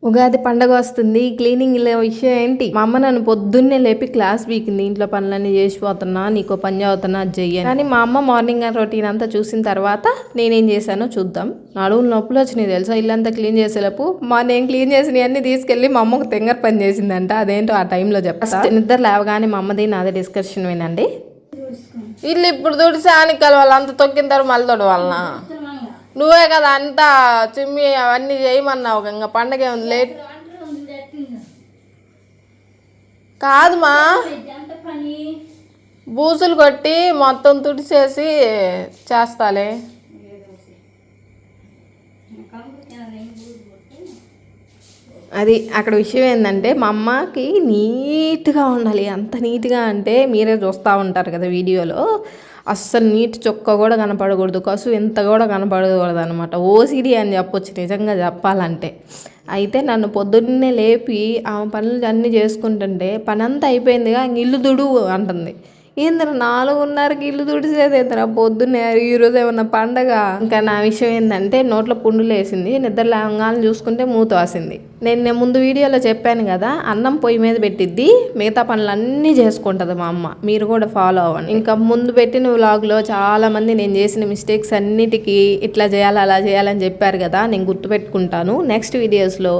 ఉగాది పండగ వస్తుంది. క్లీనింగ్ విషయం ఏంటి? మా అమ్మ నన్ను పొద్దున్నే లేపి క్లాస్ వీకింది. ఇంట్లో పనులన్నీ చేసిపోతున్నా, నీకో పని చదువుతున్నా అది చెయ్యని. కానీ మా అమ్మ మార్నింగ్ రొటీన్ అంతా చూసిన తర్వాత నేనేం చేశానో చూద్దాం. నడువులు నొప్పులు వచ్చినాయి తెలుసా. ఇల్లంతా క్లీన్ చేసేలోపు నేను క్లీన్ చేసినవి అన్ని తీసుకెళ్లి మా అమ్మకు తెంగర పని చేసిందంట. అదేంటో ఆ టైంలో చెప్తా. నిద్ర లేవగానే మా అమ్మది నాదే డిస్కషన్ వినండి. ఇల్లు ఇప్పుడు తుడిసి ఆనికల వాళ్ళంతా తొక్కిన తర్వాత మళ్ళీ తొడవాలనా? నువ్వే కదా అంతా చిమ్మి అవన్నీ చేయమన్నావు. ఇంకా పండగ ఉంది లేట్ కాదుమా, బూసులు కొట్టి మొత్తం తుడిచేసి చేస్తాలే. అది అక్కడ విషయం ఏంటంటే మా అమ్మకి నీట్గా ఉండాలి. అంత నీట్గా అంటే మీరే చూస్తూ ఉంటారు కదా వీడియోలో. అస్సలు నీట్ చొక్క కూడా కనపడకూడదు, కసు ఎంత కూడా కనపడకూడదు అనమాట. ఓసిడి అని చెప్పొచ్చు నిజంగా చెప్పాలంటే. అయితే నన్ను పొద్దున్నే లేపి ఆమె పనులు అన్నీ చేసుకుంటుంటే పని అంతా అయిపోయిందిగా, ఇల్లు తుడువు అంటుంది. ఏందిరా 4:30కి ఇల్లు తుడిసేదేందిరా పొద్దున్నే, ఈరోజు ఏమన్నా పండగ? ఇంకా నా విషయం ఏంటంటే నోట్లో పుండులు వేసింది. నిద్ర లేవగానే చూసుకుంటే మూత వాసింది. నేను ముందు వీడియోలో చెప్పాను కదా, అన్నం పొయ్యి మీద పెట్టిద్ది, మిగతా పనులన్నీ చేసుకుంటుంది మా అమ్మ. మీరు కూడా ఫాలో అవ్వండి. ఇంకా ముందు పెట్టిన వ్లాగ్లో చాలామంది నేను చేసిన మిస్టేక్స్ అన్నిటికీ ఇట్లా చేయాలి అలా చేయాలని చెప్పారు కదా, నేను గుర్తుపెట్టుకుంటాను. నెక్స్ట్ వీడియోస్లో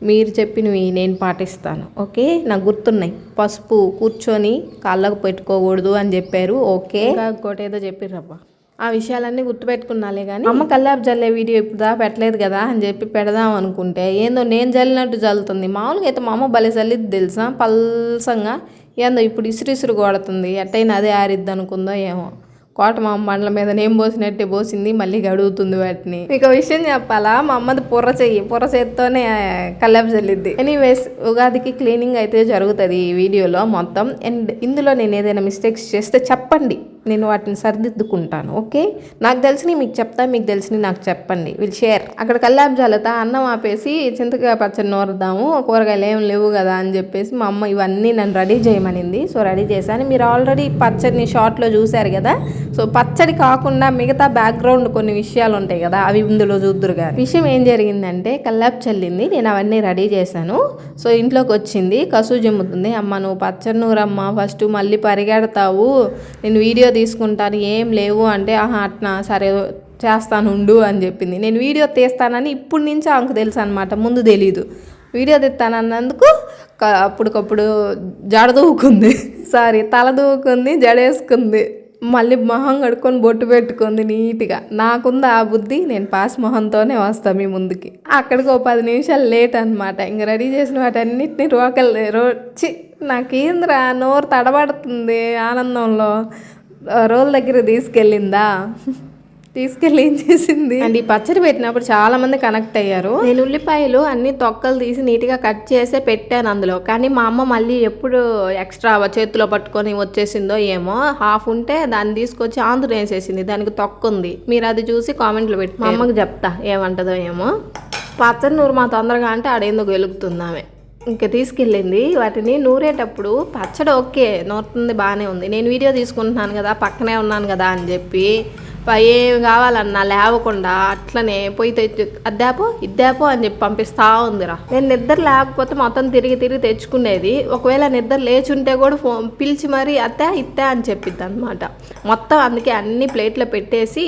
మీరు చెప్పినవి నేను పాటిస్తాను. ఓకే, నాకు గుర్తున్నాయి. పసుపు కూర్చొని కాళ్ళకు పెట్టుకోకూడదు అని చెప్పారు. ఓకే, ఇంకోటి ఏదో చెప్పిర్రబ్బా, ఆ విషయాలన్నీ గుర్తుపెట్టుకున్నాలే. కానీ అమ్మ కల్లాపు జల్లే వీడియో ఇప్పుడు పెట్టలేదు కదా అని చెప్పి పెడదాం అనుకుంటే ఏందో నేను జల్లినట్టు జల్లుతుంది. మామూలుగా అయితే మా అమ్మ భలే జల్లిద్ది తెలుసా, పల్సంగా. ఏందో ఇప్పుడు ఇసురు కొడుతుంది. ఎట్టయినా అదే ఆరిద్ది అనుకుందో ఏమో. కోట మా అమ్మ బండ్ల మీద నేను పోసినట్టే పోసింది, మళ్ళీ గడుగుతుంది వాటిని. మీకు విషయం చెప్పాలా, మా అమ్మది పుర్ర చేత్తోనే కల్లాపు చల్లిద్ది. ఎనీవేస్, ఉగాదికి క్లీనింగ్ అయితే జరుగుతుంది ఈ వీడియోలో మొత్తం. అండ్ ఇందులో నేను ఏదైనా మిస్టేక్స్ చేస్తే చెప్పండి, నేను వాటిని సరిదిద్దుకుంటాను. ఓకే, నాకు తెలిసినవి మీకు చెప్తా, మీకు తెలిసినవి నాకు చెప్పండి. Will share. అక్కడ కల్లాపు జల్లుతా అన్నం ఆపేసి చింతకాయ పచ్చడి నూరుద్దాము, కూరగాయలు ఏం లేవు కదా అని చెప్పేసి మా అమ్మ ఇవన్నీ నన్ను రెడీ చేయమనింది. సో రెడీ చేశాను. మీరు ఆల్రెడీ పచ్చడిని షార్ట్లో చూశారు కదా. సో పచ్చడి కాకుండా మిగతా బ్యాక్గ్రౌండ్ కొన్ని విషయాలు ఉంటాయి కదా, అవి ఇందులో చూద్దురు కానీ. విషయం ఏం జరిగిందంటే కల్లాపు చల్లింది, నేను అవన్నీ రెడీ చేశాను. సో ఇంట్లోకి వచ్చింది, కసు జమ్ముతుంది. అమ్మ నువ్వు పచ్చడి నూరమ్మ ఫస్ట్, మళ్ళీ పరిగెడతావు, నేను వీడియో తీసుకుంటాను, ఏం లేవు అంటే అట్నా సరే చేస్తాను ఉండు అని చెప్పింది. నేను వీడియో తీస్తానని ఇప్పుడు నుంచి ఆమెకు తెలుసు అనమాట, ముందు తెలీదు. వీడియో తీస్తానన్నందుకు అప్పటికప్పుడు జడ దూకుంది, తల దూకుంది, జడేసుకుంది, మళ్ళీ మొహం కడుక్కొని బొట్టు పెట్టుకుంది నీట్గా. నాకుంది ఆ బుద్ధి, నేను పాస్ మొహంతోనే వస్తాను మీ ముందుకి. అక్కడికి 10 నిమిషాలు లేట్ అనమాట. ఇంక రెడీ చేసిన వాటన్నిటిని వచ్చి నాకేంద్రా నోరు తడబడుతుంది ఆనందంలో. రోల్ దగ్గర తీసుకెళ్ళి ఏం చేసింది అండ్ ఈ పచ్చడి పెట్టినప్పుడు చాలా మంది కనెక్ట్ అయ్యారు. నేను ఉల్లిపాయలు అన్ని తొక్కలు తీసి నీట్గా కట్ చేసే పెట్టాను అందులో. కానీ మా అమ్మ మళ్ళీ ఎప్పుడు ఎక్స్ట్రా చేతిలో పట్టుకొని వచ్చేసిందో ఏమో, హాఫ్ ఉంటే దాన్ని తీసుకొచ్చి ఆంధ్ర వేసేసింది, దానికి తొక్కుంది. మీరు అది చూసి కామెంట్లు పెట్టి మా అమ్మకి చెప్తా ఏమంటదో ఏమో. పచ్చడి నూరు మా తొందరగా అంటే ఆడేందుకు వెలుగుతుంది ఆమె. ఇంకా తీసుకెళ్ళింది వాటిని. నూరేటప్పుడు పచ్చడి ఓకే నూరుతుంది, బాగానే ఉంది. నేను వీడియో తీసుకుంటున్నాను కదా, పక్కనే ఉన్నాను కదా అని చెప్పి ఏం కావాలన్నా లేవకుండా అట్లనే పోయి తెచ్చి అద్దాపో ఇద్దాపో అని చెప్పి పంపిస్తా ఉందిరా. నేను నిద్ర లేకపోతే మొత్తం తిరిగి తెచ్చుకునేది. ఒకవేళ నిద్ర లేచుంటే కూడా పిలిచి మరీ ఇత్తా అని చెప్పిద్ది అనమాట మొత్తం. అందుకే అన్ని ప్లేట్లో పెట్టేసి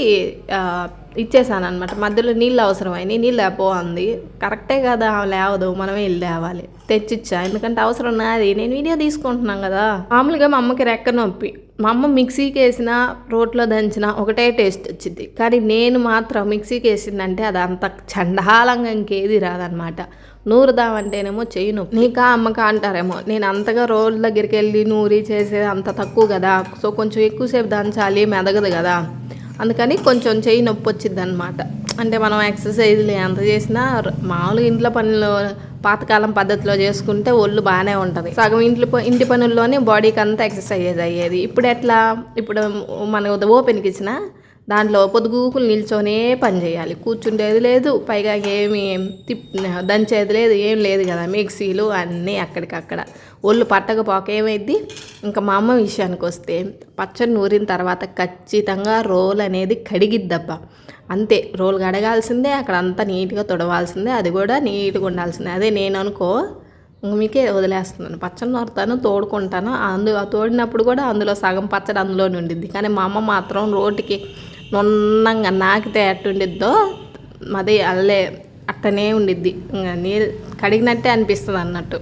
ఇచ్చేసాను అనమాట. మధ్యలో నీళ్ళు అవసరమైంది, నీళ్ళు లేపో అంది. కరెక్టే కదా, లేవదు, మనమే వెళ్ళి లేవాలి. తెచ్చిచ్చా, ఎందుకంటే అవసరం నాది, నేను వీడియో తీసుకుంటున్నాం కదా. మామూలుగా మా అమ్మకి రెక్క నొప్పి. మా అమ్మ మిక్సీకి వేసిన రోట్లో దంచిన ఒకటే టేస్ట్ వచ్చింది. కానీ నేను మాత్రం మిక్సీకి వేసిందంటే అది అంత చండాలంగా ఇంకేది రాదనమాట. నూరుదామంటేనేమో చెయ్యి నొప్పి. నీకా అమ్మకా అంటారేమో, నేను అంతగా రోడ్ల దగ్గరికి వెళ్ళి నూరి చేసేది అంత తక్కువ కదా. సో కొంచెం ఎక్కువసేపు దంచాలి, మెదగదు కదా, అందుకని కొంచెం చెయ్యి నొప్పి వచ్చింది అనమాట. అంటే మనం ఎక్సర్సైజ్లు ఎంత చేసినా మామూలుగా ఇంట్లో పనులు పాతకాలం పద్ధతిలో చేసుకుంటే ఒళ్ళు బాగానే ఉంటుంది. సగం ఇంటి పనుల్లోనే బాడీకి అంతా ఎక్సర్సైజ్ అయ్యేది. ఇప్పుడు ఎట్లా, ఇప్పుడు మన ఓపెన్కి ఇచ్చిన దాంట్లో పొద్దుగూకులు నిల్చొనే పని చేయాలి, కూర్చుండేది లేదు, పైగా ఏమి దంచేది లేదు, ఏం లేదు కదా. మిక్సీలు అన్నీ అక్కడికక్కడ, ఒళ్ళు పట్టకపోక ఏమైద్ది. ఇంకా మా అమ్మ విషయానికి వస్తే పచ్చడి నూరిన తర్వాత ఖచ్చితంగా రోల్ అనేది కడిగిద్దబ్బా. అంతే, రోలు కడగాల్సిందే, అక్కడ అంతా నీట్గా తుడవాల్సిందే, అది కూడా నీట్గా ఉండాల్సిందే. అదే నేను అనుకో మీకే వదిలేస్తున్నాను, పచ్చడి నూరుతాను, తోడుకుంటాను, తోడినప్పుడు కూడా అందులో సగం పచ్చడి అందులోనే ఉండిద్ది. కానీ మా అమ్మ మాత్రం రోటికి నున్నంగా నాకితే ఎట్టుండిద్దో అదే అల్లే అట్టనే ఉండిద్ది, ఇంకా నీరు కడిగినట్టే అనిపిస్తుంది అన్నట్టు.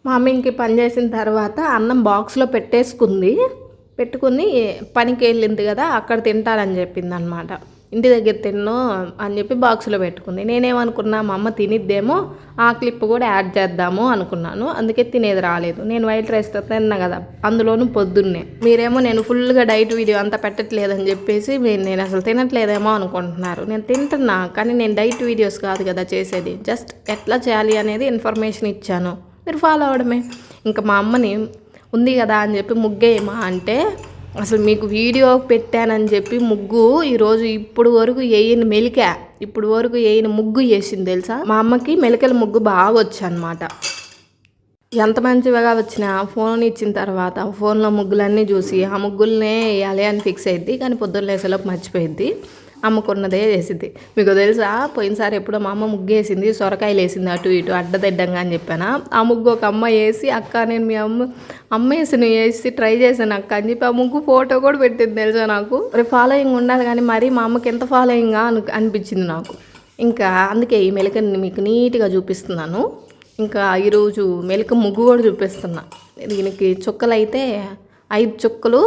మా అమ్మ ఇంక పని చేసిన తర్వాత అన్నం బాక్స్లో పెట్టుకుని పనికి వెళ్ళింది కదా, అక్కడ తింటానని చెప్పింది అనమాట. ఇంటి దగ్గర తిన్ను అని చెప్పి బాక్స్లో పెట్టుకుంది. నేనేమనుకున్నా, మా అమ్మ తినిద్దేమో, ఆ క్లిప్ కూడా యాడ్ చేద్దాము అనుకున్నాను. అందుకే తినేది రాలేదు. నేను వైట్ రైస్తో తిన్నా కదా, అందులోనూ పొద్దున్నే. మీరేమో నేను ఫుల్గా డైట్ వీడియో అంతా పెట్టట్లేదని చెప్పేసి నేను అసలు తినట్లేదేమో అనుకుంటున్నారు. నేను తింటున్నా, కానీ నేను డైట్ వీడియోస్ కాదు కదా చేసేది, జస్ట్ ఎట్లా చేయాలి అనేది ఇన్ఫర్మేషన్ ఇచ్చాను, మీరు ఫాలో అవడమే. ఇంకా మా అమ్మని ఉంది కదా అని చెప్పి ముగ్గేయమా అంటే, అసలు మీకు వీడియో పెట్టానని చెప్పి ముగ్గు ఈరోజు ఇప్పుడు వరకు వేయని ముగ్గు వేసింది తెలుసా. మా అమ్మకి మెలికల ముగ్గు బాగా వచ్చనమాట. ఎంత మంచిగా వచ్చినా ఫోన్ ఇచ్చిన తర్వాత ఫోన్లో ముగ్గులన్నీ చూసి ఆ ముగ్గులనే వేయాలి అని ఫిక్స్ అయ్యిద్ది. కానీ పొద్దున్న లేసేలోపు మర్చిపోయిద్ది, అమ్మకున్నదే వేసిద్ది. మీకు తెలుసా, పోయినసారి ఎప్పుడో మా అమ్మ ముగ్గు వేసింది, సొరకాయలు వేసింది అటు ఇటు అడ్డదిడ్డంగా అని చెప్పాను. ఆ ముగ్గు ఒక అమ్మ వేసి, అక్క నేను మీ అమ్మ వేసి ట్రై చేశాను అక్క అని చెప్పి ఆ ముగ్గు ఫోటో కూడా పెట్టింది తెలుసా. నాకు ఫాలోయింగ్ ఉండాలి, కానీ మరి మా అమ్మకి ఎంత ఫాలోయింగ్గా అనిపించింది నాకు. ఇంకా అందుకే ఈ మెలికని మీకు నీట్గా చూపిస్తున్నాను. ఇంకా ఈరోజు మెలిక ముగ్గు కూడా చూపిస్తున్నా. దీనికి చుక్కలు అయితే 5 చుక్కలు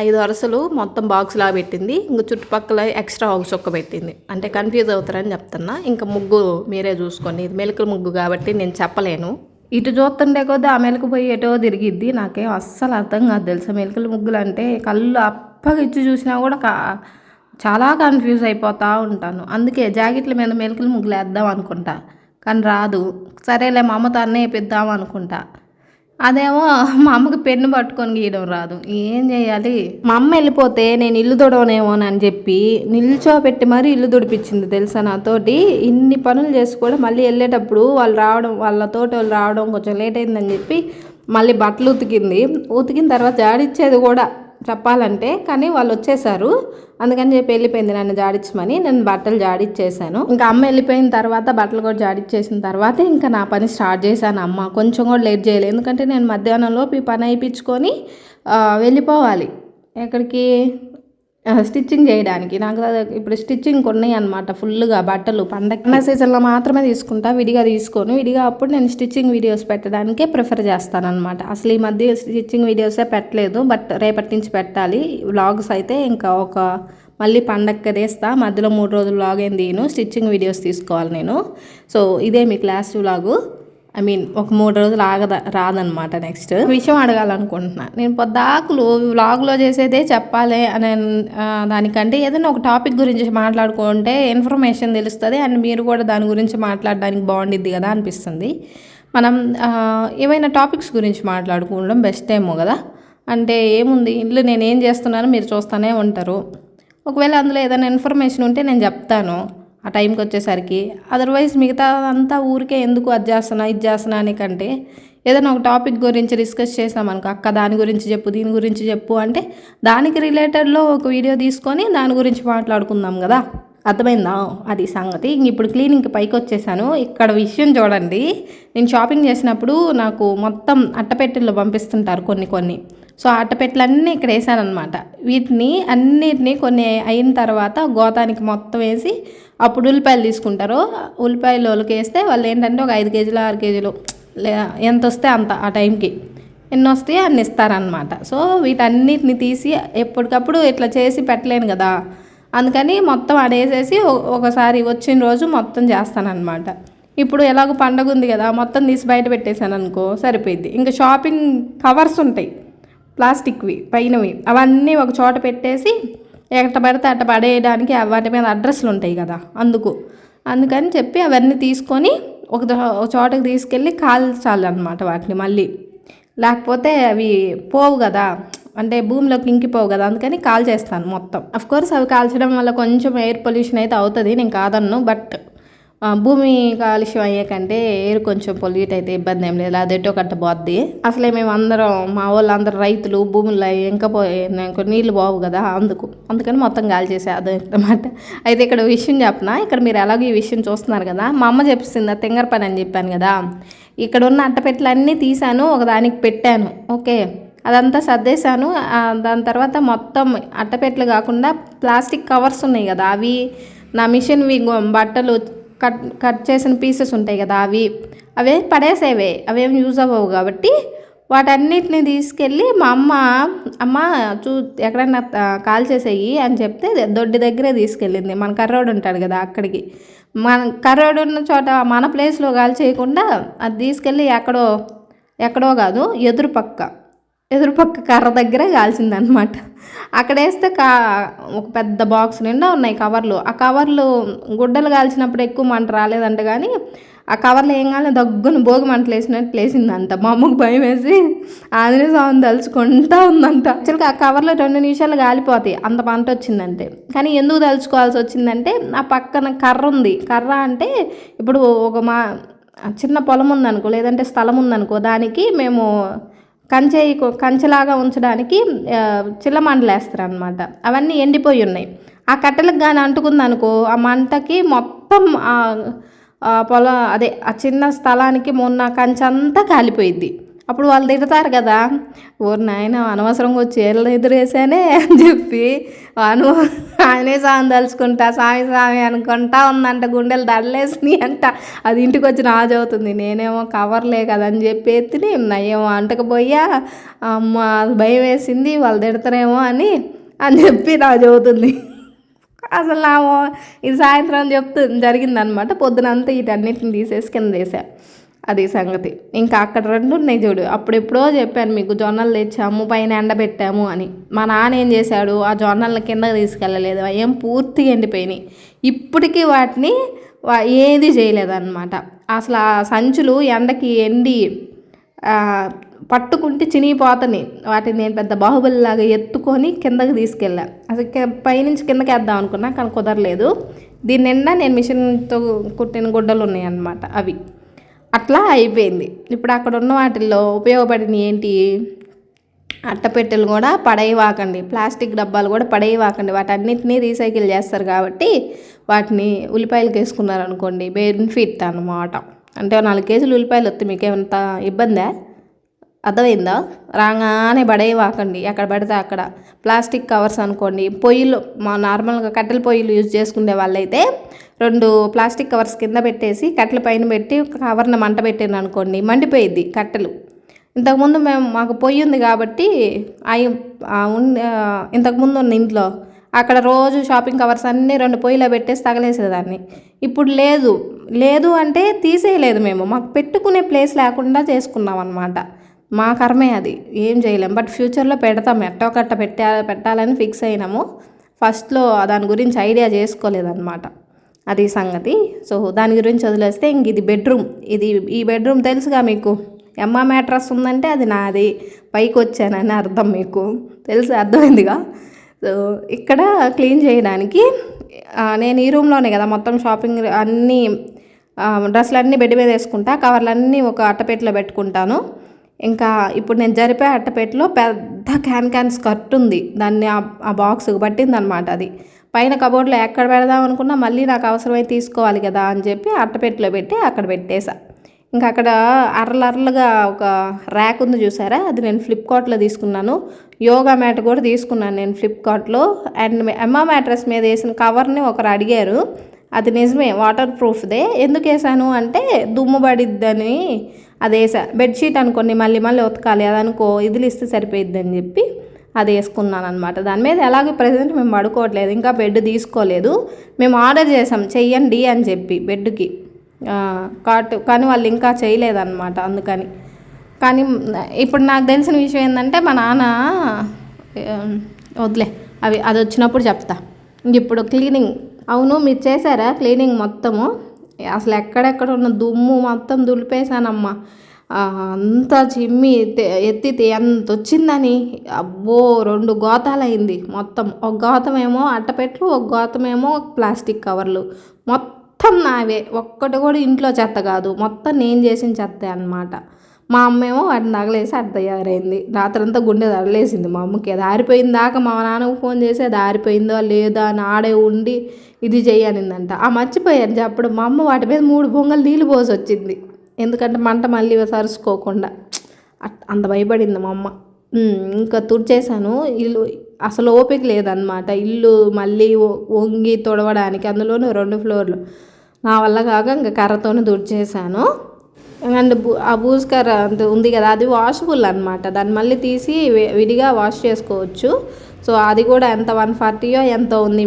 5 వరుసలు మొత్తం బాక్స్లా పెట్టింది. ఇంక చుట్టుపక్కల ఎక్స్ట్రా ఒక చుక్క పెట్టింది. అంటే కన్ఫ్యూజ్ అవుతారని చెప్తున్నా. ఇంకా ముగ్గు మీరే చూసుకోండి, ఇది మెలికల ముగ్గు కాబట్టి నేను చెప్పలేను. ఇటు చూస్తుండే కొద్దీ ఆ మెలకు పోయి ఎటో తిరిగిద్ది. నాకేం అస్సలు అర్థం కాదు తెలుసా. మెలికల ముగ్గులు అంటే కళ్ళు అప్పగా ఇచ్చి చూసినా కూడా చాలా కన్ఫ్యూజ్ అయిపోతూ ఉంటాను. అందుకే జాకెట్ల మీద మెలికల ముగ్గులు వేద్దాం అనుకుంటా, కానీ రాదు. సరేలే మా అమ్మతో అన్నీ వేపిద్దాం అనుకుంటా, అదేమో మా అమ్మకి పెన్ను పట్టుకొని గీయడం రాదు. ఏం చేయాలి. మా అమ్మ వెళ్ళిపోతే నేను ఇల్లు తుడవనేమోనని చెప్పి నిల్చోబెట్టి మరీ ఇల్లు తుడిపించింది తెలుసా నాతోటి. ఇన్ని పనులు చేసి కూడా మళ్ళీ వెళ్ళేటప్పుడు వాళ్ళ రావడం కొంచెం లేట్ అయిందని చెప్పి మళ్ళీ బట్టలు ఉతికిన తర్వాత జాడిచ్చేది కూడా చెప్పాలంటే. కానీ వాళ్ళు వచ్చేసారు, అందుకని చెప్పి వెళ్ళిపోయింది నన్ను జాడించమని. నేను బట్టలు జాడిచ్చేసాను. ఇంకా అమ్మ వెళ్ళిపోయిన తర్వాత బట్టలు కూడా జాడిచ్చేసిన తర్వాత ఇంకా నా పని స్టార్ట్ చేశాను. అమ్మ కొంచెం కూడా లేట్ చేయలేదు, ఎందుకంటే నేను మధ్యాహ్నంలోపు ఈ పని అయిపించుకొని వెళ్ళిపోవాలి. ఎక్కడికి, స్టిచ్చింగ్ చేయడానికి. నాకు ఇప్పుడు స్టిచ్చింగ్ ఉన్నాయి అనమాట ఫుల్గా బట్టలు. పండగ సీజన్లో మాత్రమే తీసుకుంటా, విడిగా తీసుకోను. విడిగా అప్పుడు నేను స్టిచ్చింగ్ వీడియోస్ పెట్టడానికే ప్రిఫర్ చేస్తాను అనమాట. అసలు ఈ మధ్య స్టిచ్చింగ్ వీడియోసే పెట్టలేదు, బట్ రేపటి నుంచి పెట్టాలి. వ్లాగ్స్ అయితే ఇంకా మళ్ళీ పండగకి తీస్తా. మధ్యలో 3 రోజులు వ్లాగ్ ఏం తీయను, స్టిచ్చింగ్ వీడియోస్ తీసుకోవాలి నేను. సో ఇదే మీ క్లాస్ వ్లాగు. ఒక 3 రోజులు రాదనమాట. నెక్స్ట్ విషయం అడగాలనుకుంటున్నా. నేను పొద్దాకులు వ్లాగ్లో చేసేదే చెప్పాలి అనే దానికంటే ఏదైనా ఒక టాపిక్ గురించి మాట్లాడుకుంటే ఇన్ఫర్మేషన్ తెలుస్తుంది, అండ్ మీరు కూడా దాని గురించి మాట్లాడడానికి బాగుండిద్ది కదా అనిపిస్తుంది. మనం ఏమైనా టాపిక్స్ గురించి మాట్లాడుకోవడం బెస్ట్ ఏమో కదా. అంటే ఏముంది, ఇంట్లో నేను ఏం చేస్తున్నానో మీరు చూస్తూనే ఉంటారు. ఒకవేళ అందులో ఏదైనా ఇన్ఫర్మేషన్ ఉంటే నేను చెప్తాను ఆ టైంకి వచ్చేసరికి. అదర్వైజ్ మిగతా అంతా ఊరికే ఎందుకు అది చేస్తున్నా అని కంటే ఏదైనా ఒక టాపిక్ గురించి డిస్కస్ చేసామనుకో, అక్క దాని గురించి చెప్పు, దీని గురించి చెప్పు అంటే దానికి రిలేటెడ్లో ఒక వీడియో తీసుకొని దాని గురించి మాట్లాడుకుందాం కదా. అర్థమైందా? అది సంగతి. ఇప్పుడు క్లీనింగ్కి పైకి వచ్చేసాను. ఇక్కడ విషయం చూడండి, నేను షాపింగ్ చేసినప్పుడు నాకు మొత్తం అట్టపెట్టెల్లో పంపిస్తుంటారు కొన్ని. సో అట్టపెట్టెలన్నీ ఇక్కడ వేసాను అనమాట. వీటిని అన్నిటినీ కొన్ని అయిన తర్వాత గోతానికి మొత్తం వేసి అప్పుడు ఉల్లిపాయలు తీసుకుంటారు. ఉల్లిపాయలు వేస్తే వాళ్ళు ఏంటంటే ఒక 5 కేజీలు 6 కేజీలు ఎంత వస్తే అంత, ఆ టైంకి ఎన్ని వస్తాయో అన్ని ఇస్తారనమాట. సో వీటన్నిటిని తీసి ఎప్పటికప్పుడు ఇట్లా చేసి పెట్టలేను కదా, అందుకని మొత్తం ఆడేసేసి ఒకసారి వచ్చిన రోజు మొత్తం చేస్తానన్నమాట. ఇప్పుడు ఎలాగో పండగ ఉంది కదా, మొత్తం తీసి బయట పెట్టేశాను అనుకో సరిపోయింది. ఇంకా షాపింగ్ కవర్స్ ఉంటాయి ప్లాస్టిక్వి పైనవి, అవన్నీ ఒక చోట పెట్టేసి ఎక్కడ పడితే అట్ట పడేయడానికి వాటి మీద అడ్రస్లు ఉంటాయి కదా, అందుకని చెప్పి అవన్నీ తీసుకొని ఒక చోటకి తీసుకెళ్ళి కాల్చాలన్నమాట వాటిని మళ్ళీ. లేకపోతే అవి పోవు కదా, అంటే భూమిలోకి ఇంకిపోవు కదా, అందుకని కాల్ చేస్తాను మొత్తం. అఫ్కోర్స్ అవి కాల్చడం వల్ల కొంచెం ఎయిర్ పొల్యూషన్ అయితే అవుతుంది, నేను కాదన్ను. బట్ భూమి కాలుష్యం అయ్యే కంటే ఎయిర్ కొంచెం పొల్యూట్ అయితే ఇబ్బంది ఏం లేదు, అదేటో కట్ట పోద్ది. అసలే మేము అందరం మా వాళ్ళందరూ రైతులు, భూముల్లో ఇంకా ఇంకో నీళ్ళు బావు కదా, అందుకని మొత్తం గాలి చేసే అదనమాట. అయితే ఇక్కడ విషయం చెప్పనా, ఇక్కడ మీరు ఎలాగో ఈ విషయం చూస్తున్నారు కదా, మా అమ్మ చెప్పింది ఆ తింగర పని అని చెప్పాను కదా, ఇక్కడ ఉన్న అట్టపెట్టెలన్నీ తీసాను, ఒకదానికి పెట్టాను. ఓకే, అదంతా సర్దేశాను. దాని తర్వాత మొత్తం అట్టపెట్టెలు కాకుండా ప్లాస్టిక్ కవర్స్ ఉన్నాయి కదా, అవి నా మిషన్వి బట్టలు కట్ చేసిన పీసెస్ ఉంటాయి కదా, అవే పడేసేవే, అవేం యూజ్ అవ్వవు కాబట్టి వాటన్నిటిని తీసుకెళ్ళి మా అమ్మ ఎక్కడన్నా కాల్ చేసేయి అని చెప్తే దొడ్డి దగ్గరే తీసుకెళ్ళింది. మన కర్రోడు ఉంటాడు కదా అక్కడికి, మన కర్రోడు ఉన్న చోట మన ప్లేస్లో కాల్ చేయకుండా అది తీసుకెళ్ళి ఎక్కడో కాదు ఎదురుపక్క కర్ర దగ్గరే కాల్చిందనమాట. అక్కడ వేస్తే ఒక పెద్ద బాక్స్ నిండా ఉన్నాయి కవర్లు. ఆ కవర్లు గుడ్డలు కాల్చినప్పుడు ఎక్కువ మంట రాలేదంట, కానీ ఆ కవర్లో ఏం కావాలి దగ్గును భోగి మంటలు వేసిందంట. మా అమ్మకు భయం వేసి ఆంజనేయ స్వామిని తలుచుకుంటా ఉందంట. యాక్చువల్గా ఆ కవర్లో 2 నిమిషాలు కాలిపోతాయి, అంత మంట వచ్చిందంటే. కానీ ఎందుకు తలుచుకోవాల్సి వచ్చిందంటే ఆ పక్కన కర్ర ఉంది. కర్ర అంటే ఇప్పుడు ఒక చిన్న పొలం ఉందనుకో, లేదంటే స్థలం ఉందనుకో, దానికి మేము కంచెలాగా ఉంచడానికి చిల్లమండలు వేస్తారు అనమాట. అవన్నీ ఎండిపోయి ఉన్నాయి. ఆ కట్టెలకు కానీ అంటుకుందనుకో, ఆ మంటకి మొత్తం ఆ చిన్న స్థలానికి మొన్న కంచంతా కాలిపోయిద్ది. అప్పుడు వాళ్ళు తిడతారు కదా, ఓరు నాయన అనవసరంగా వచ్చి ఏళ్ళు ఎదురేసానే అని చెప్పి ఆయనే స్వామి తలుచుకుంటా స్వామి అనుకుంటా ఉందంట. గుండెలు దడలేసినాయి అంట. అది ఇంటికి వచ్చి చదువుతుంది. నేనేమో కవర్లే కదని చెప్పి ఎత్తిని నయ్యేమో అంటకపోయా, అమ్మ భయం వేసింది వాళ్ళు తిడతారేమో అని చెప్పి చదువుతుంది. అసలు ఇది సాయంత్రం జరిగిందనమాట. పొద్దునంతా వీటన్నిటిని తీసేసి కింద వేసా. అది సంగతి. ఇంకా అక్కడ 2 ఉన్నాయి చూడు, అప్పుడెప్పుడో చెప్పాను మీకు, జొన్నలు తెచ్చాము పైన ఎండబెట్టాము అని. మా నాన్న ఏం చేశాడు, ఆ జొన్నలను కిందకి తీసుకెళ్ళలేదు, ఏం పూర్తిగా ఎండిపోయినాయి. ఇప్పటికీ వాటిని ఏది చేయలేదన్నమాట. అసలు ఆ సంచులు ఎండకి ఎండి పట్టుకుంటే చినిగిపోతని వాటిని నేను పెద్ద బాహుబలిలాగా ఎత్తుకొని కిందకి తీసుకెళ్ళా. అసలు పైనుంచి కిందకి వేద్దాం అనుకున్నా, కానీ కుదరలేదు. దీని నిండా నేను మిషన్తో కుట్టిన గుడ్డలు ఉన్నాయి అన్నమాట. అవి అట్లా అయిపోయింది. ఇప్పుడు అక్కడ ఉన్న వాటిల్లో ఉపయోగపడినవి ఏంటి, అట్టపెట్టెలు కూడా పడేయవాకండి, ప్లాస్టిక్ డబ్బాలు కూడా పడేయవాకండి. వాటన్నిటినీ రీసైకిల్ చేస్తారు కాబట్టి వాటిని ఉల్లిపాయలకు వేసుకున్నారనుకోండి బెనిఫిట్ అన్నమాట. అంటే 4 కేజీలు ఉల్లిపాయలు వస్తే మీకేమంత ఇబ్బందా? అర్థమైందా? రాగానే పడేయవాకండి ఎక్కడ పడితే అక్కడ. ప్లాస్టిక్ కవర్స్ అనుకోండి, పొయ్యిలు నార్మల్గా కట్టెల పొయ్యిలు యూజ్ చేసుకునే వాళ్ళైతే 2 ప్లాస్టిక్ కవర్స్ కింద పెట్టేసి కట్టెల పైన పెట్టి కవర్ని మంట పెట్టాను అనుకోండి, మండిపోయిద్ది కట్టెలు. ఇంతకుముందు మాకు పొయ్యి ఉంది కాబట్టి ఇంతకుముందు ఉన్న ఇంట్లో అక్కడ రోజు షాపింగ్ కవర్స్ అన్నీ 2 పొయ్యిలో పెట్టేసి తగలేసేదాన్ని. ఇప్పుడు లేదు అంటే తీసేయలేదు, మాకు పెట్టుకునే ప్లేస్ లేకుండా చేసుకున్నాం అన్నమాట. మా కర్మే అది, ఏం చేయలేం. బట్ ఫ్యూచర్లో పెడతాం, ఎట్టో కట్ట పెట్టాలని ఫిక్స్ అయినాము. ఫస్ట్లో దాని గురించి ఐడియా చేసుకోలేదన్నమాట. అది సంగతి. సో దాని గురించి వదిలేస్తే ఇంక ఇది బెడ్రూమ్. ఈ బెడ్రూమ్ తెలుసుగా మీకు, ఎమ్మ మ్యాట్రస్ ఉందంటే అది నాది, పైకి వచ్చానని అర్థం. మీకు అర్థమైందిగా. సో ఇక్కడ క్లీన్ చేయడానికి నేను ఈ రూమ్లోనే కదా మొత్తం షాపింగ్ అన్నీ డ్రెస్సులు అన్నీ బెడ్ మీద వేసుకుంటా, కవర్లన్నీ ఒక అట్టపెట్టెలో పెట్టుకుంటాను. ఇంకా ఇప్పుడు నేను జరిపే అట్టపెట్టెలో పెద్ద క్యాన్ స్కర్ట్ ఉంది, దాన్ని ఆ బాక్స్కి పట్టిందనమాట. అది పైన కబోర్డ్లో ఎక్కడ పెడదాం అనుకున్నా మళ్ళీ నాకు అవసరమై తీసుకోవాలి కదా అని చెప్పి అట్టపెట్టెలో పెట్టి అక్కడ పెట్టేసా. ఇంకా అక్కడ అర్రలుగా ఒక ర్యాక్ ఉంది చూసారా, అది నేను ఫ్లిప్కార్ట్లో తీసుకున్నాను. యోగా మ్యాట్ కూడా తీసుకున్నాను నేను ఫ్లిప్కార్ట్లో. అండ్ ఎమ్మ మ్యాట్రస్ మీద వేసిన కవర్ని ఒకరు అడిగారు, అది నిజమే వాటర్ ప్రూఫ్దే. ఎందుకు వేసాను అంటే దుమ్ము పడిద్దని అది వేసా. బెడ్షీట్ అనుకోండి మళ్ళీ ఉతకాలి, అదనుకో ఇదిలిస్తే సరిపోయిద్ది అని చెప్పి అది వేసుకున్నాను అనమాట. దాని మీద ఎలాగో ప్రజెంట్ మేము పడుకోవట్లేదు, ఇంకా బెడ్ తీసుకోలేదు. మేము ఆర్డర్ చేసాం చెయ్యండి అని చెప్పి బెడ్కి కానీ వాళ్ళు ఇంకా చేయలేదన్నమాట. అందుకని కానీ ఇప్పుడు నాకు తెలిసిన విషయం ఏంటంటే మా నాన్న వదిలే అది వచ్చినప్పుడు చెప్తా. ఇప్పుడు క్లీనింగ్, అవును మీరు చేశారా క్లీనింగ్ మొత్తము? అసలు ఎక్కడెక్కడ ఉన్న దుమ్ము మొత్తం దులిపేశానమ్మా. అంతా చిమ్మి ఎత్తితే ఎంత వచ్చిందని, అబ్బో 2 గోతాలు అయింది మొత్తం. ఒక గోతమేమో అట్టపెట్లు, ఒక గోతమేమో ప్లాస్టిక్ కవర్లు, మొత్తం మొత్తం నావే, ఒక్కటి కూడా ఇంట్లో చెత్త కాదు, మొత్తం నేను చేసిన చెత్తే అనమాట. మా అమ్మ ఏమో వాటిని తగలేసి అటు తయారైంది. రాత్రంతా గుండె తగలేసింది మా అమ్మకి. అది ఆరిపోయిన దాకా మా నాన్నకు ఫోన్ చేసి అది ఆరిపోయిందో లేదా అని ఆడే ఉండి ఇది చేయనిందంట. మర్చిపోయాను చెప్పడం. మా అమ్మ వాటి మీద 3 పొంగలు నీళ్ళు పోసి వచ్చింది, ఎందుకంటే మంట మళ్ళీ సరుచుకోకుండా. అంత భయపడింది మా అమ్మ. ఇంకా తుడిచేసాను. ఇల్లు అసలు ఓపిక లేదనమాట, ఇల్లు మళ్ళీ వంగి తుడవడానికి, అందులోనూ 2 ఫ్లోర్లు. నా వల్ల కాక ఇంకా కర్రతోనే తుడిచేసాను. అండ్ ఆ బూజుకర్ర ఉంది కదా, అది వాషబుల్ అనమాట, దాన్ని మళ్ళీ తీసి విడిగా వాష్ చేసుకోవచ్చు. సో అది కూడా ఎంత 140 ఎంతో ఉంది.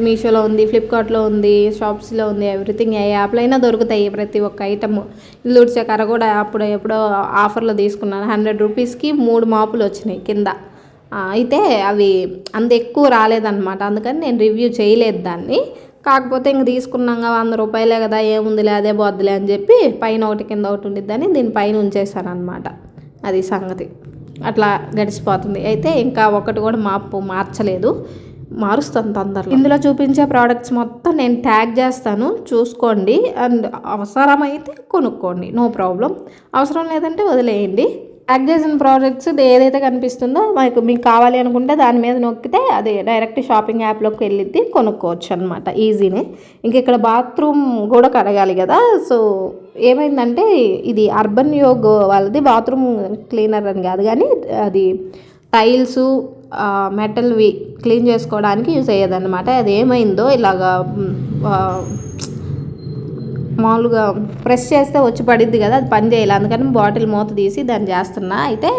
మీషోలో ఉంది, ఫ్లిప్కార్ట్లో ఉంది, షాప్స్లో ఉంది, ఎవ్రీథింగ్. ఏ యాప్లో అయినా దొరుకుతాయి ప్రతి ఒక్క ఐటమ్. ఇల్లు ఉడిచే కర్ర కూడా ఎప్పుడో ఆఫర్లో తీసుకున్నాను. 100 రూపీస్కి 3 మాపులు వచ్చినాయి కింద. అయితే అవి అంత ఎక్కువ రాలేదన్నమాట, అందుకని నేను రివ్యూ చేయలేదు దాన్ని. కాకపోతే ఇంక తీసుకున్నాగా 100 రూపాయలే కదా, ఏముందిలే అదే బొద్దులే అని చెప్పి పైన ఒకటి కింద ఒకటి ఉండిద్దని దీని పైన ఉంచేసాను అనమాట. అది సంగతి. అట్లా గడిచిపోతుంది. అయితే ఇంకా ఒకటి కూడా మార్చలేదు, మారుస్తాను తొందరలో. ఇందులో చూపించే ప్రోడక్ట్స్ మొత్తం నేను ట్యాగ్ చేస్తాను, చూసుకోండి. అండ్ అవసరమైతే కొనుక్కోండి, నో ప్రాబ్లం. అవసరం లేదంటే వదిలేయండి. ట్యాగ్ చేసిన ప్రోడక్ట్స్ ఏదైతే కనిపిస్తుందో మీకు కావాలి అనుకుంటే దాని మీద నొక్కితే అది డైరెక్ట్ షాపింగ్ యాప్లోకి వెళ్ళిద్ది, కొనుక్కోవచ్చు అనమాట, ఈజీనే. ఇంక ఇక్కడ బాత్రూమ్ కూడా కడగాలి కదా. సో ఏమైందంటే ఇది అర్బన్ యోగ్ వాళ్ళది బాత్రూమ్ క్లీనర్ అని కాదు కానీ అది టైల్స్ మెటల్వి క్లీన్ చేసుకోవడానికి యూజ్ అయ్యేదన్నమాట. అది ఏమైందో ఇలాగా మామూలుగా ప్రెస్ చేస్తే వచ్చి పడిద్ది కదా, అది పని చేయాలి. అందుకని బాటిల్ మూత తీసి దాన్ని చేస్తున్నా. అయితే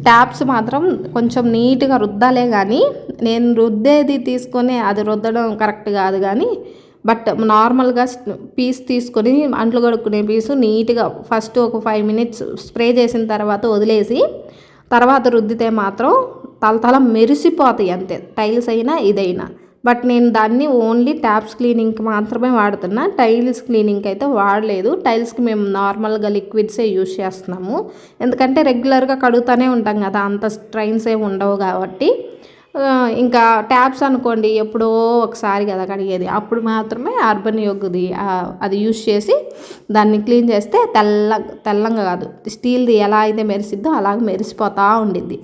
ట్యాప్స్ మాత్రం కొంచెం నీట్గా రుద్దాలే కానీ, నేను రుద్దేది తీసుకొని అది రుద్దడం కరెక్ట్ కాదు కానీ, బట్ నార్మల్గా పీస్ తీసుకొని అంట్లు కడుక్కునే పీసు నీట్గా ఫస్ట్ ఒక 5 మినిట్స్ స్ప్రే చేసిన తర్వాత వదిలేసి తర్వాత రుద్దితే మాత్రం తల మెరిసిపోతాయి అంతే, టైల్స్ అయినా ఇదైనా. బట్ నేను దాన్ని ఓన్లీ ట్యాప్స్ క్లీనింగ్కి మాత్రమే వాడుతున్నా, టైల్స్ క్లీనింగ్కి అయితే వాడలేదు. టైల్స్కి మేము నార్మల్గా లిక్విడ్సే యూజ్ చేస్తున్నాము, ఎందుకంటే రెగ్యులర్గా కడుగుతూనే ఉంటాం కదా, అంత స్ట్రైన్స్ ఏమి ఉండవు కాబట్టి. ఇంకా ట్యాప్స్ అనుకోండి ఎప్పుడో ఒకసారి కదా కడిగేది, అప్పుడు మాత్రమే అర్బన్ యోగ్ది అది యూజ్ చేసి దాన్ని క్లీన్ చేస్తే తెల్లంగా కాదు, స్టీల్ది ఎలా అయితే మెరిసిద్దో అలాగ మెరిసిపోతూ ఉండిద్ది.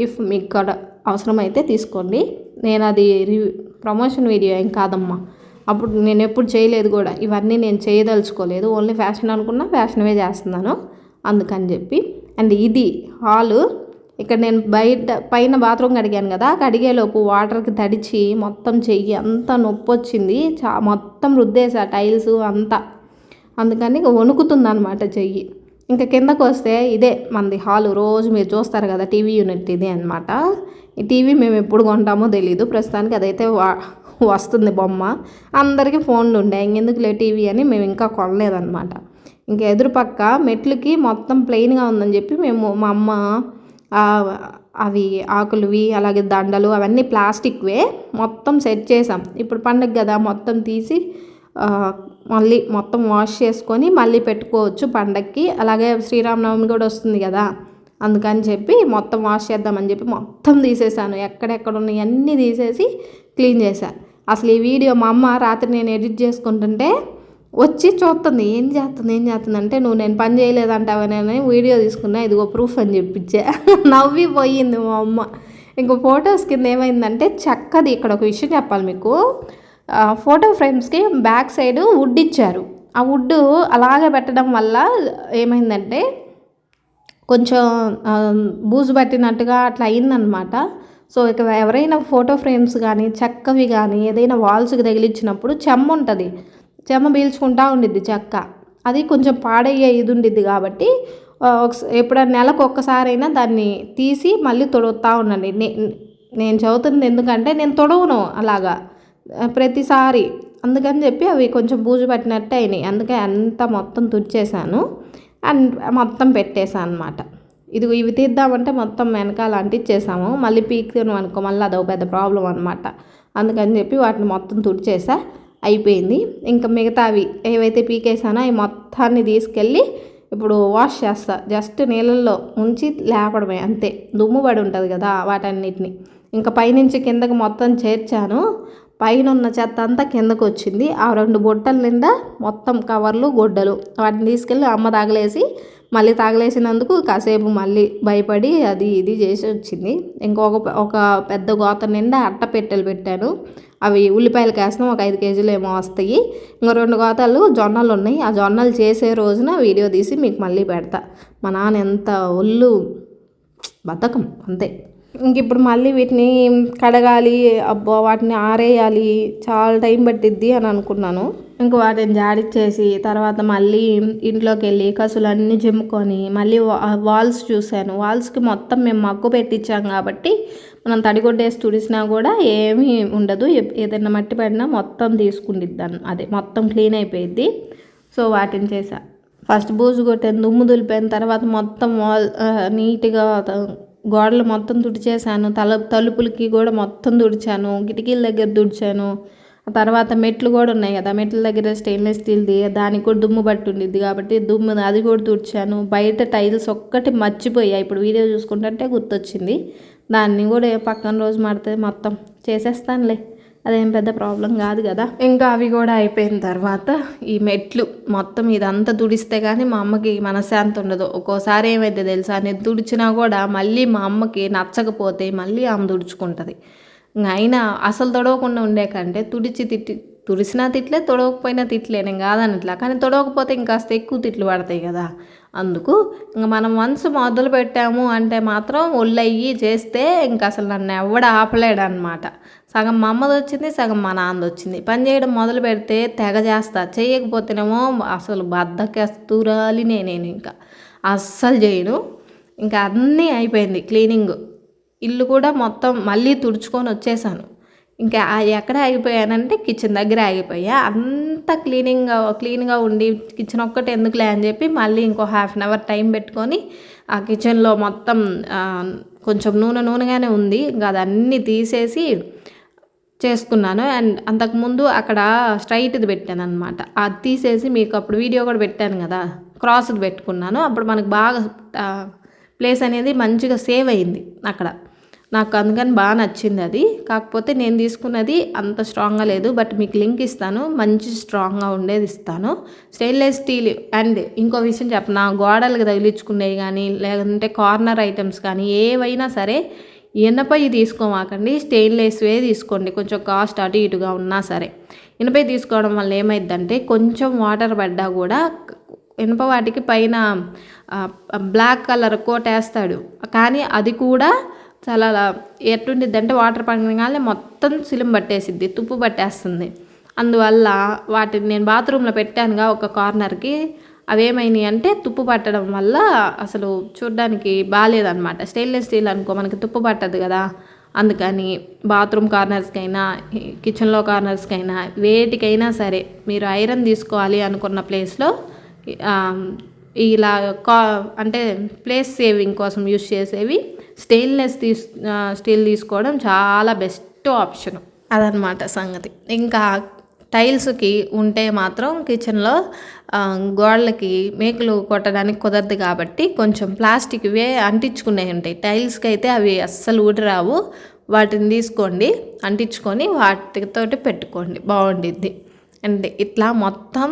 ఇఫ్ మీకు కూడా అవసరమైతే తీసుకోండి. నేను అది ప్రమోషన్ వీడియో ఏం కాదమ్మా, అప్పుడు నేను ఎప్పుడు చేయలేదు కూడా, ఇవన్నీ నేను చేయదలుచుకోలేదు, ఓన్లీ ఫ్యాషన్ అనుకున్నా ఫ్యాషన్వే చేస్తున్నాను అందుకని చెప్పి. అండ్ ఇది హాలు. ఇక్కడ నేను పైన బాత్రూమ్ కడిగాను కదా, కడిగేలోపు వాటర్కి తడిచి మొత్తం చెయ్యి అంతా నొప్పి వచ్చింది, మొత్తం రుద్దేసా టైల్స్ అంతా, అందుకని వణుకుతుంది అనమాట చెయ్యి. ఇంకా కిందకు వస్తే ఇదే మనది హాలు, రోజు మీరు చూస్తారు కదా టీవీ యూనిట్ ఇదే అనమాట. ఈ టీవీ మేము ఎప్పుడు కొంటామో తెలీదు, ప్రస్తుతానికి అదైతే వస్తుంది బొమ్మ. అందరికీ ఫోన్లు ఉండే, ఇంకెందుకులే టీవీ అని మేము ఇంకా కొనలేదన్నమాట. ఇంకా ఎదురుపక్క మెట్లకి మొత్తం ప్లెయిన్గా ఉందని చెప్పి మా అమ్మ అవి ఆకులువి అలాగే దండలు అవన్నీ ప్లాస్టిక్వే మొత్తం సెట్ చేసాం. ఇప్పుడు పండుగ కదా, మొత్తం తీసి మళ్ళీ మొత్తం వాష్ చేసుకొని మళ్ళీ పెట్టుకోవచ్చు పండగకి. అలాగే శ్రీరామనవమి కూడా వస్తుంది కదా, అందుకని చెప్పి మొత్తం వాష్ చేద్దామని చెప్పి మొత్తం తీసేసాను, ఎక్కడెక్కడ ఉన్నాయి అన్నీ తీసేసి క్లీన్ చేశాను. అసలు ఈ వీడియో మా అమ్మ రాత్రి నేను ఎడిట్ చేసుకుంటుంటే వచ్చి చూస్తుంది, ఏం చేస్తుంది అంటే, నువ్వు నేను పని చేయలేదంటావని వీడియో తీసుకున్నా, ఇదిగో ప్రూఫ్ అని చెప్పించా. నవ్విపోయింది మా అమ్మ. ఇంకో ఫొటోస్ కింద ఏమైందంటే చక్కది, ఇక్కడ ఒక విషయం చెప్పాలి మీకు, ఫోటో ఫ్రేమ్స్కి బ్యాక్ సైడ్ వుడ్ ఇచ్చారు. ఆ వుడ్ అలాగే పెట్టడం వల్ల ఏమైందంటే కొంచెం బూజు పట్టినట్టుగా అట్లా అయిందనమాట. సో ఇక ఎవరైనా ఫోటో ఫ్రేమ్స్ కానీ చెక్కవి కానీ ఏదైనా వాల్స్కి తగిలించినప్పుడు చెమ్మ ఉంటుంది, చెమ్మ పీల్చుకుంటూ ఉండిద్ది చెక్క, అది కొంచెం పాడయ్యే ఇది ఉండిద్ది. కాబట్టి ఎప్పుడైనా నెలకు ఒక్కసారైనా దాన్ని తీసి మళ్ళీ తొడుగుతూ ఉండండి. నేను చదువుతుంది ఎందుకంటే నేను తొడవను అలాగా ప్రతిసారి, అందుకని చెప్పి అవి కొంచెం బూజు పట్టినట్టు అయినాయి. అందుకే అంతా మొత్తం తుడిచేసాను అండ్ మొత్తం పెట్టేసాను అనమాట. ఇవి తీద్దామంటే మొత్తం వెనకాల అంటించేసాము, మళ్ళీ పీకుతాను అనుకో మళ్ళీ అదొక పెద్ద ప్రాబ్లం అనమాట. అందుకని చెప్పి వాటిని మొత్తం తుడిచేసా, అయిపోయింది. ఇంకా మిగతావి ఏవైతే పీకేసానో అవి మొత్తాన్ని తీసుకెళ్ళి ఇప్పుడు వాష్ చేస్తా, జస్ట్ నీళ్ళల్లో ఉంచి లేపడమే అంతే, దుమ్ము పడి ఉంటుంది కదా వాటన్నిటిని. ఇంకా పైనుంచి కిందకి మొత్తం చేర్చాను. పైన ఉన్న చెత్త అంతా కిందకు వచ్చింది. ఆ 2 బుట్టల నిండా మొత్తం కవర్లు గొడ్డలు వాటిని తీసుకెళ్ళి అమ్మ తగలేసి మళ్ళీ తగలేసినందుకు కాసేపు మళ్ళీ భయపడి అది ఇది చేసి వచ్చింది. ఒక పెద్ద గోత నిండా అట్టపెట్టెలు పెట్టాను. అవి ఉల్లిపాయలు వేస్తాం, ఒక 5 కేజీలు ఏమో వస్తాయి. ఇంకో 2 గోతాలు జొన్నలు ఉన్నాయి. ఆ జొన్నలు చేసే రోజున వీడియో తీసి మీకు మళ్ళీ పెడతా. మా నాన్న ఎంత ఒళ్ళు బద్ధకం అంతే. ఇంక ఇప్పుడు మళ్ళీ వీటిని కడగాలి, అబ్బో వాటిని ఆరేయాలి, చాలా టైం పట్టిద్ది అని అనుకున్నాను. ఇంక వాటిని జాడిచ్చేసి తర్వాత మళ్ళీ ఇంట్లోకి వెళ్ళి కసులన్నీ జిమ్ముకొని మళ్ళీ వాల్స్ చూశాను. వాల్స్కి మొత్తం మేము మగ్గు పెట్టించాం కాబట్టి మనం తడిగొడ్డేసి తుడిసినా కూడా ఏమీ ఉండదు. ఏదైనా మట్టి పడినా మొత్తం తీసుకుండిద్దాను, అదే మొత్తం క్లీన్ అయిపోయిద్ది. సో వాటిని చేసా. ఫస్ట్ బూజు కొట్టాను, దుమ్ము దులిపాను, తర్వాత మొత్తం నీట్గా గోడలు మొత్తం తుడిచేసాను. తలుపులకి కూడా మొత్తం తుడిచాను, కిటికీల దగ్గర తుడిచాను. తర్వాత మెట్లు కూడా ఉన్నాయి కదా, మెట్ల దగ్గర స్టెయిన్లెస్ స్టీల్ది, దానికి కూడా దుమ్ము పట్టి ఉండిద్ది కాబట్టి అది కూడా తుడిచాను. బయట టైల్స్ ఒక్కటి మర్చిపోయా, ఇప్పుడు వీడియో చూసుకుంటుంటే గుర్తొచ్చింది. దాన్ని కూడా పక్కన రోజు మాడితే మొత్తం చేసేస్తానులే, అదేం పెద్ద ప్రాబ్లం కాదు కదా. ఇంకా అవి కూడా అయిపోయిన తర్వాత ఈ మెట్లు మొత్తం ఇదంతా తుడిస్తే కానీ మా అమ్మకి మనశ్శాంతి ఉండదు. ఒక్కోసారి ఏమైతే తెలుసా, నేను తుడిచినా కూడా మళ్ళీ మా అమ్మకి నచ్చకపోతే మళ్ళీ ఆమె తుడుచుకుంటుంది. అయినా అసలు తొడవకుండా ఉండే కంటే తుడిసినా తిట్లే, తొడవకపోయినా తిట్లే, నేను కాదనట్లా. కానీ తొడవకపోతే ఇంకాస్త ఎక్కువ తిట్లు పడతాయి కదా. అందుకు ఇంకా మనం మనసు మొదలు పెట్టాము అంటే మాత్రం ఒళ్ళయ్యి చేస్తే ఇంకా అసలు నన్ను ఎవడ ఆపలేడు అనమాట. సగం మా అమ్మది వచ్చింది, సగం మా నాన్నది వచ్చింది. పని చేయడం మొదలు పెడితే తెగ చేస్తా, చేయకపోతేనేమో అసలు బద్దకెస్తురాలి నేను ఇంకా అస్సలు చేయను. ఇంకా అన్నీ అయిపోయింది క్లీనింగ్. ఇల్లు కూడా మొత్తం మళ్ళీ తుడుచుకొని వచ్చేసాను. ఇంకా ఎక్కడ ఆగిపోయానంటే కిచెన్ దగ్గర ఆగిపోయా. అంత క్లీన్గా ఉండి కిచెన్ ఒక్కటి ఎందుకులే అని చెప్పి మళ్ళీ ఇంకో 1/2 అవర్ టైం పెట్టుకొని ఆ కిచెన్లో మొత్తం కొంచెం నూనెగానే ఉంది, ఇంకా అదన్నీ తీసేసి చేసుకున్నాను. అండ్ అంతకుముందు అక్కడ స్ట్రైట్ది పెట్టాను అనమాట, అది తీసేసి మీకు అప్పుడు వీడియో కూడా పెట్టాను కదా, క్రాస్ది పెట్టుకున్నాను. అప్పుడు మనకు బాగా ప్లేస్ అనేది మంచిగా సేవ్ అయింది అక్కడ. నాకు అందుకని బాగా నచ్చింది అది. కాకపోతే నేను తీసుకున్నది అంత స్ట్రాంగ్గా లేదు, బట్ మీకు లింక్ ఇస్తాను, మంచి స్ట్రాంగ్గా ఉండేది ఇస్తాను. Stainless steel. అండ్ ఇంకో విషయం చెప్పనా, గోడలకు తగిలించుకునేవి కానీ లేదంటే కార్నర్ ఐటమ్స్ కానీ ఏవైనా సరే ఇనపై తీసుకోమాకండి, స్టెయిన్లెస్వే తీసుకోండి. కొంచెం కాస్ట్ అటు ఇటుగా ఉన్నా సరే ఇనపై తీసుకోవడం వల్ల ఏమైందంటే కొంచెం వాటర్ పడ్డా కూడా ఇనప వాటికి పైన బ్లాక్ కలర్ కోట్ వేస్తాడు, కానీ అది కూడా చాలా ఎట్టుండిద్ది అంటే వాటర్ పడగానే మొత్తం సిలిం పట్టేసిద్ది, తుప్పు పట్టేస్తుంది. అందువల్ల వాటిని నేను బాత్రూంలో పెట్టానుగా ఒక కార్నర్కి, అవేమైనాయి అంటే తుప్పు పట్టడం వల్ల అసలు చూడడానికి బాగాలేదన్నమాట. స్టెయిన్లెస్ స్టీల్ అనుకో మనకి తుప్పు పట్టదు కదా, అందుకని బాత్రూమ్ కార్నర్స్కైనా కిచెన్లో కార్నర్స్కైనా వేటికైనా సరే మీరు ఐరన్ తీసుకోవాలి అనుకున్న ప్లేస్లో ఇలా అంటే ప్లేస్ సేవింగ్ కోసం యూస్ చేసేవి స్టెయిన్లెస్ స్టీల్ తీసుకోవడం చాలా బెస్ట్ ఆప్షన్. అదనమాట సంగతి. ఇంకా టైల్స్కి ఉంటే మాత్రం కిచెన్లో గోడలకి మేకులు కొట్టడానికి కుదరదు కాబట్టి కొంచెం ప్లాస్టిక్వే అంటించుకునేవి ఉంటాయి. టైల్స్కి అయితే అవి అస్సలు ఊడిరావు, వాటిని తీసుకోండి, అంటించుకొని వాటితోటి పెట్టుకోండి, బాగుండిద్ది. అండ్ ఇట్లా మొత్తం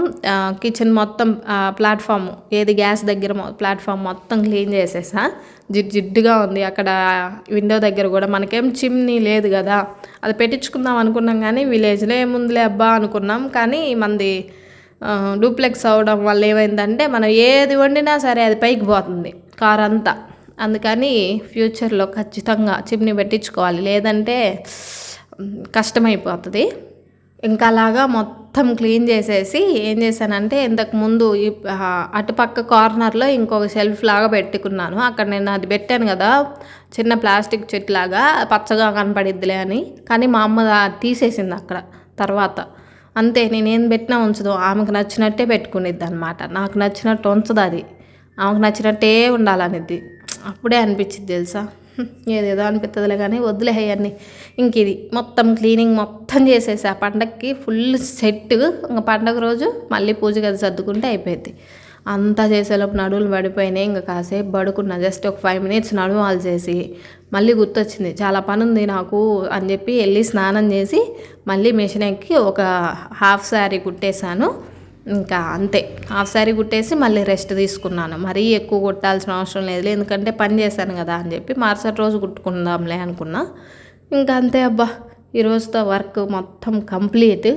కిచెన్ మొత్తం ప్లాట్ఫామ్ ఏది గ్యాస్ దగ్గర ప్లాట్ఫామ్ మొత్తం క్లీన్ చేసేసా. జిడ్డుగా ఉంది. అక్కడ విండో దగ్గర కూడా మనకేం చిమ్నీ లేదు కదా, అది పెట్టించుకుందాం అనుకున్నాం కానీ విలేజ్లో ఏముందిలే అబ్బా అనుకున్నాం. కానీ మనది డూప్లెక్స్ అవడం వల్ల ఏమైందంటే మనం ఏది వండినా సరే అది పైకి పోతుంది కార్ అంతా. అందుకని ఫ్యూచర్లో ఖచ్చితంగా చిమ్నీ పెట్టించుకోవాలి, లేదంటే కష్టమైపోతుంది. ఇంకా అలాగా మొత్తం క్లీన్ చేసేసి ఏం చేశానంటే ఇంతకుముందు అటుపక్క కార్నర్లో ఇంకొక షెల్ఫ్ లాగా పెట్టుకున్నాను. అక్కడ నేను అది పెట్టాను కదా చిన్న ప్లాస్టిక్ చెట్లాగా, పచ్చగా కనపడిద్దిలే అని. కానీ మా అమ్మ తీసేసింది అక్కడ తర్వాత. అంతే, నేనేం పెట్టినా ఉంచదు, ఆమెకు నచ్చినట్టే పెట్టుకునిద్ది అనమాట. నాకు నచ్చినట్టు ఉంచదు, అది ఆమెకు నచ్చినట్టే ఉండాలనిద్ది. అప్పుడే అనిపించింది తెలుసా, ఏదేదో అనిపిస్తుందిలే కానీ వద్దులే అవన్నీ. ఇంక ఇది మొత్తం క్లీనింగ్ మొత్తం చేసేసా. పండగకి ఫుల్ సెట్. ఇంకా పండగ రోజు మళ్ళీ పూజ గది సర్దుకుంటే అయిపోయింది. అంతా చేసేలోపు నడువులు పడిపోయినాయి. ఇంకా కాసేపు పడుకున్నా, జస్ట్ ఒక 5 minutes నడువాలు చేసి మళ్ళీ గుర్తొచ్చింది చాలా పని ఉంది నాకు అని చెప్పి వెళ్ళి స్నానం చేసి మళ్ళీ మిషన్ ఎక్కి ఒక హాఫ్ శారీ కుట్టేశాను. ఇంకా అంతే, హాఫ్ శారీ కుట్టేసి మళ్ళీ రెస్ట్ తీసుకున్నాను. మరీ ఎక్కువ కుట్టాల్సిన అవసరం లేదు, ఎందుకంటే పని చేశాను కదా అని చెప్పి మరుసటి రోజు కుట్టుకుందాంలే అనుకున్నా. ఇంకా అంతే అబ్బా, ఈరోజుతో వర్క్ మొత్తం కంప్లీట్.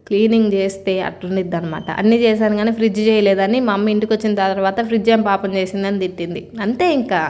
క్లీనింగ్ చేస్తే అట్లుండిద్ది అనమాట. అన్నీ చేశాను కానీ ఫ్రిడ్జ్ చేయలేదని మా అమ్మ ఇంటికి వచ్చిన తర్వాత ఫ్రిడ్జ్ ఏం పాపం చేసిందని తిట్టింది. అంతే ఇంకా.